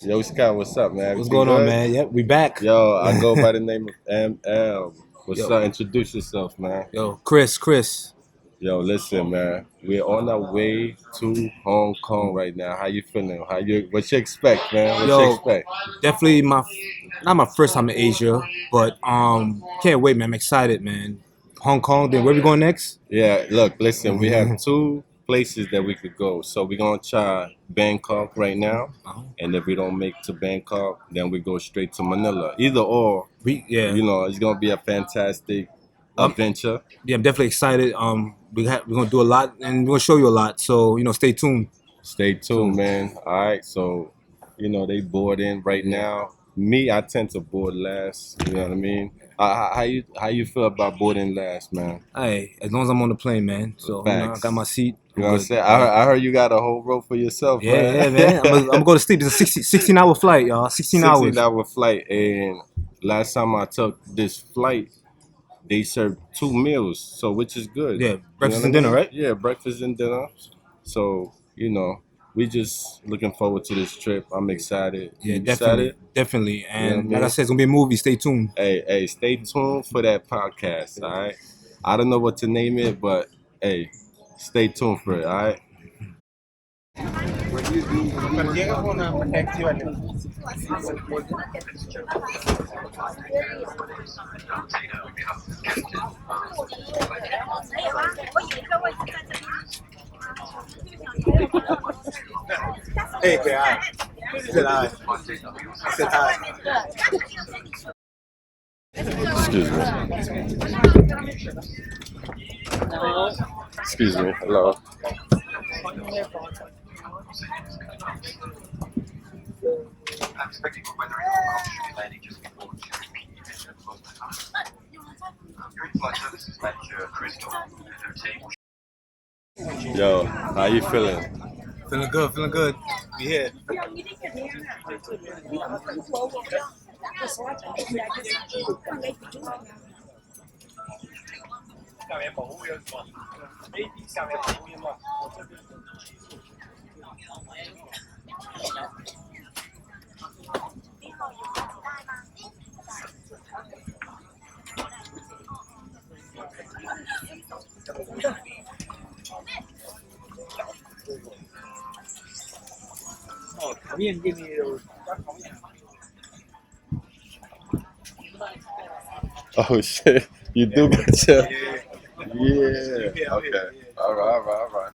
Yo, Scott, what's up, man? What's Everything going on, good? man? Yep, we back. Yo, I go by the name of MNL. What's Yo, up? Introduce yourself, man. yo, Chris. Yo, listen, man. We're on our way to Hong Kong right now. How you feeling? What you expect, man? What you Yo, expect? definitely not my first time in Asia, but can't wait, man. I'm excited, man. Hong Kong. Then where we going next? Yeah, look, listen, we have two places that we could go. So we're gonna try Bangkok right now. And if we don't make to Bangkok, then we go straight to Manila. Either or, Yeah, it's gonna be a fantastic um, adventure. yeah. I'm definitely excited. We're gonna do a lot, and we're gonna show you a lot. So stay tuned. Stay tuned, man. All right, so they board in right now. Me, I tend to board last. You know what I mean? How you feel about boarding last, man? Hey, as long as I'm on the plane, man. So I got Facts. my seat. You I'm know what I'm good. saying? Yeah, I heard you got a whole row for yourself, man. yeah, man. I'm gonna go to sleep. It's a 16-hour flight, y'all. 16 16 hours. hour flight, and last time I took this flight, they served two meals, so which is good. Yeah, You know breakfast what I and dinner, mean? right? Yeah, breakfast and dinner. So we just looking forward to this trip. I'm excited. Yeah, You definitely, excited? definitely. You know what I And like I mean? said, it's gonna be a movie. Stay tuned. Hey, stay tuned for that podcast. All right. I don't know what to name it, but hey, stay tuned for it. All right. Hey, hi. Said hi. Said hi. Excuse me. Excuse me. Hello. Yo, how you feeling? Feeling good, feeling good. We here. Oh shit, you do got your yeah. Okay. All right.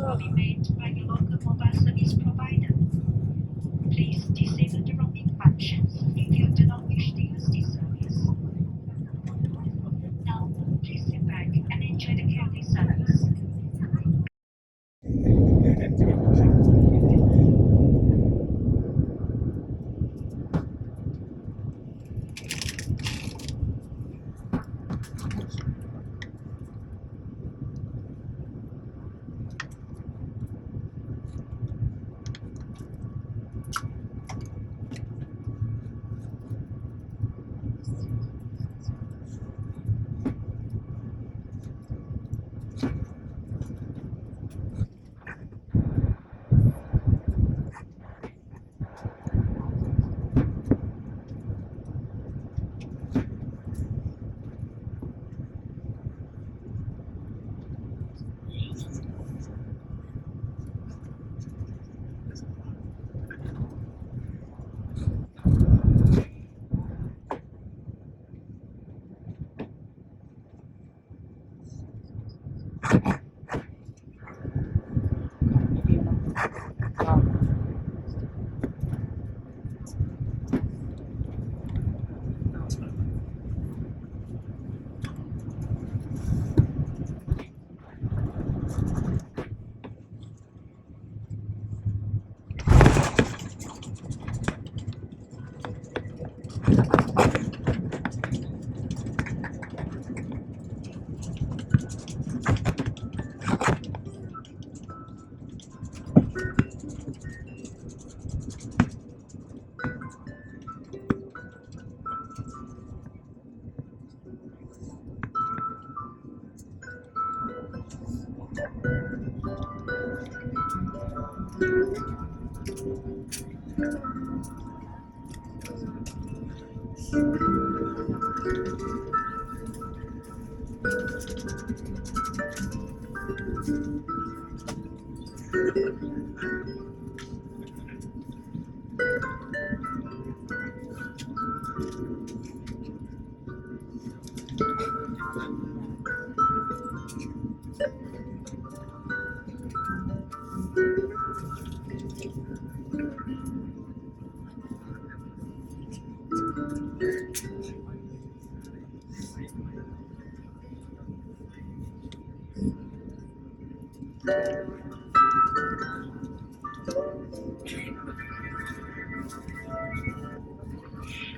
will be made by your local mobile service provider. Please disable the roaming functions if you do not wish to use this service. Now, please sit back and enjoy the carefree service.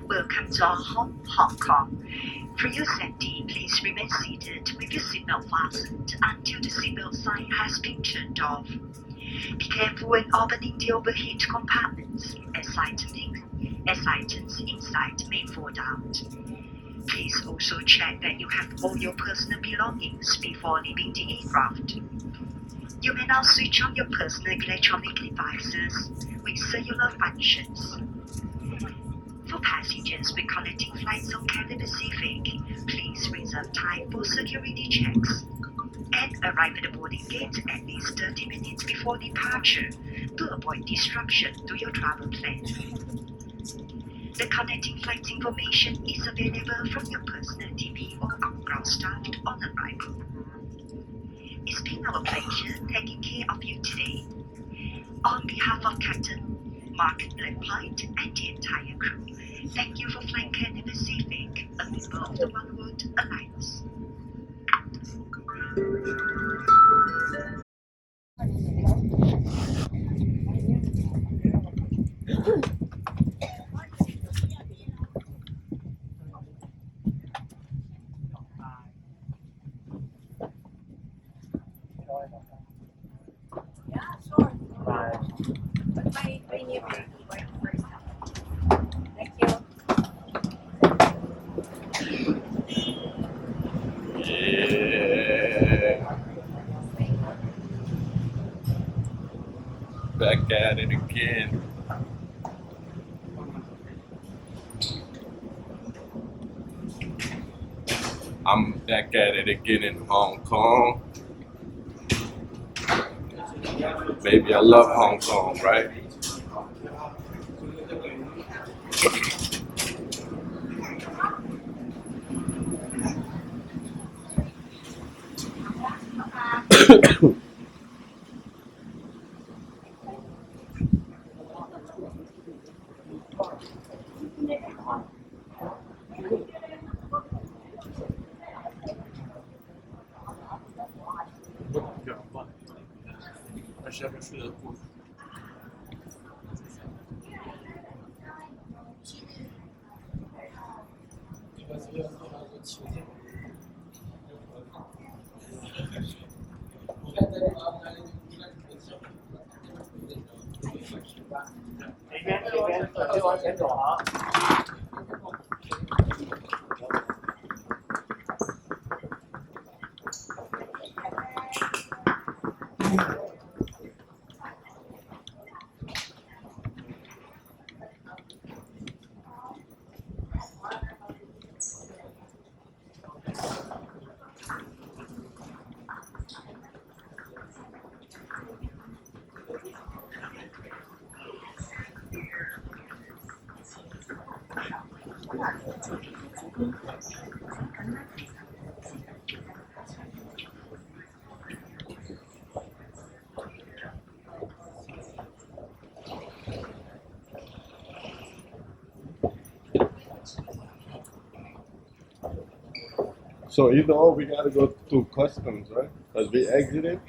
Welcome to our home, Hong Kong. For your safety, please remain seated with your seatbelt fastened until the seatbelt sign has been turned off. Be careful when opening the overhead compartments, as items inside may fall out. Please also check that you have all your personal belongings before leaving the aircraft. You may now switch on your personal electronic devices with cellular functions. For passengers with connecting flights on Cathay Pacific, please reserve time for security checks and arrive at the boarding gate at least 30 minutes before departure to avoid disruption to your travel plan. The connecting flight information is available from your personal TV or on-ground staff on arrival. It's been our pleasure taking care of you today. On behalf of Captain Mark Lapointe and the entire crew, thank you for flying Cathay Pacific, a member of the One World Alliance. Yeah. Back at it again. I'm back at it again in Hong Kong. Baby, I love Hong Kong, right? 下面睡的过。这边往前走啊。So either or, we gotta go through customs, right? As we exited.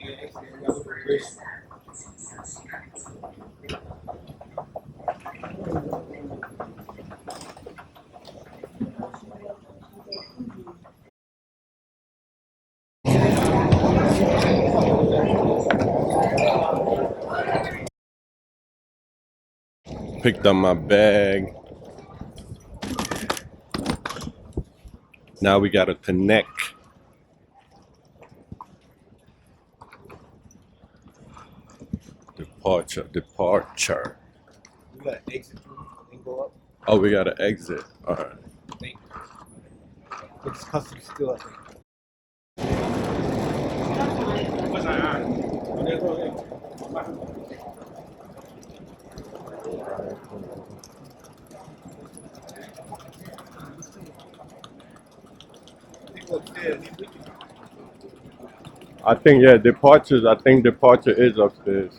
Picked up my bag. Now we gotta connect. Departure. We gotta exit and go up. Oh, we gotta exit. All right. I think. It's custom still, I think. I think yeah, departures. I think departure is upstairs.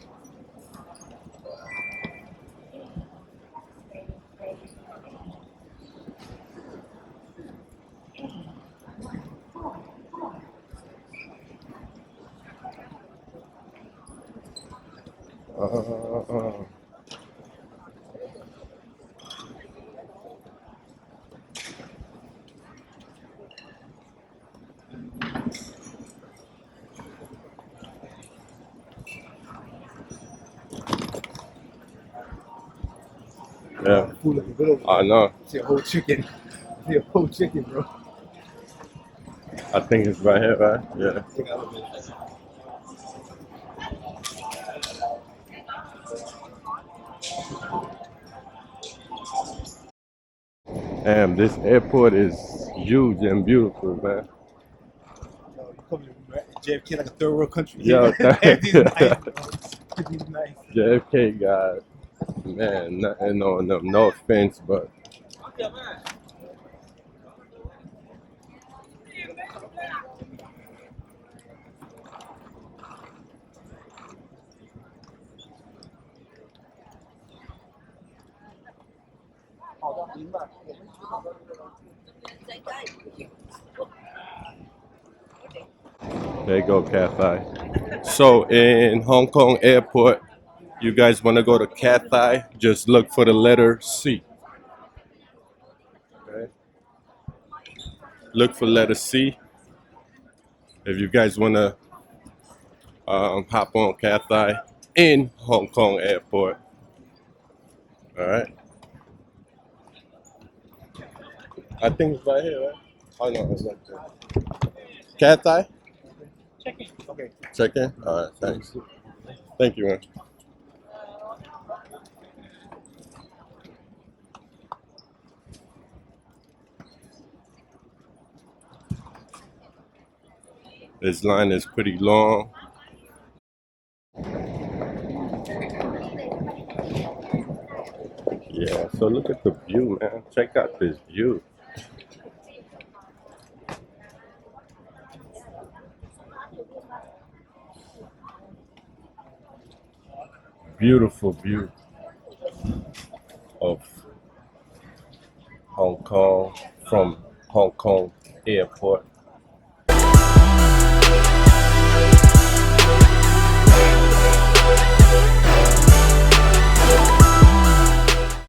Yeah, Food looking good over there. I know. See a whole chicken. See a whole chicken, bro. I think it's right here, right? Yeah. Take out of it. Damn, this airport is huge and beautiful, man. You come to JFK like a third world country. Yo, Everything's nice, bro. Everything's nice. JFK got, man, no offense, but there you go, Cathay. So in Hong Kong airport, you guys want to go to Cathay, just look for the letter C. Okay. Look for letter C. If you guys want to hop on Cathay in Hong Kong airport. All right. I think it's right here, right? Oh no, it's right there. Cathay? Check-in. Okay. Check in? All right, thanks. Thank you, man. This line is pretty long. Yeah, so look at the view, man. Check out this view. Beautiful view of Hong Kong from Hong Kong airport.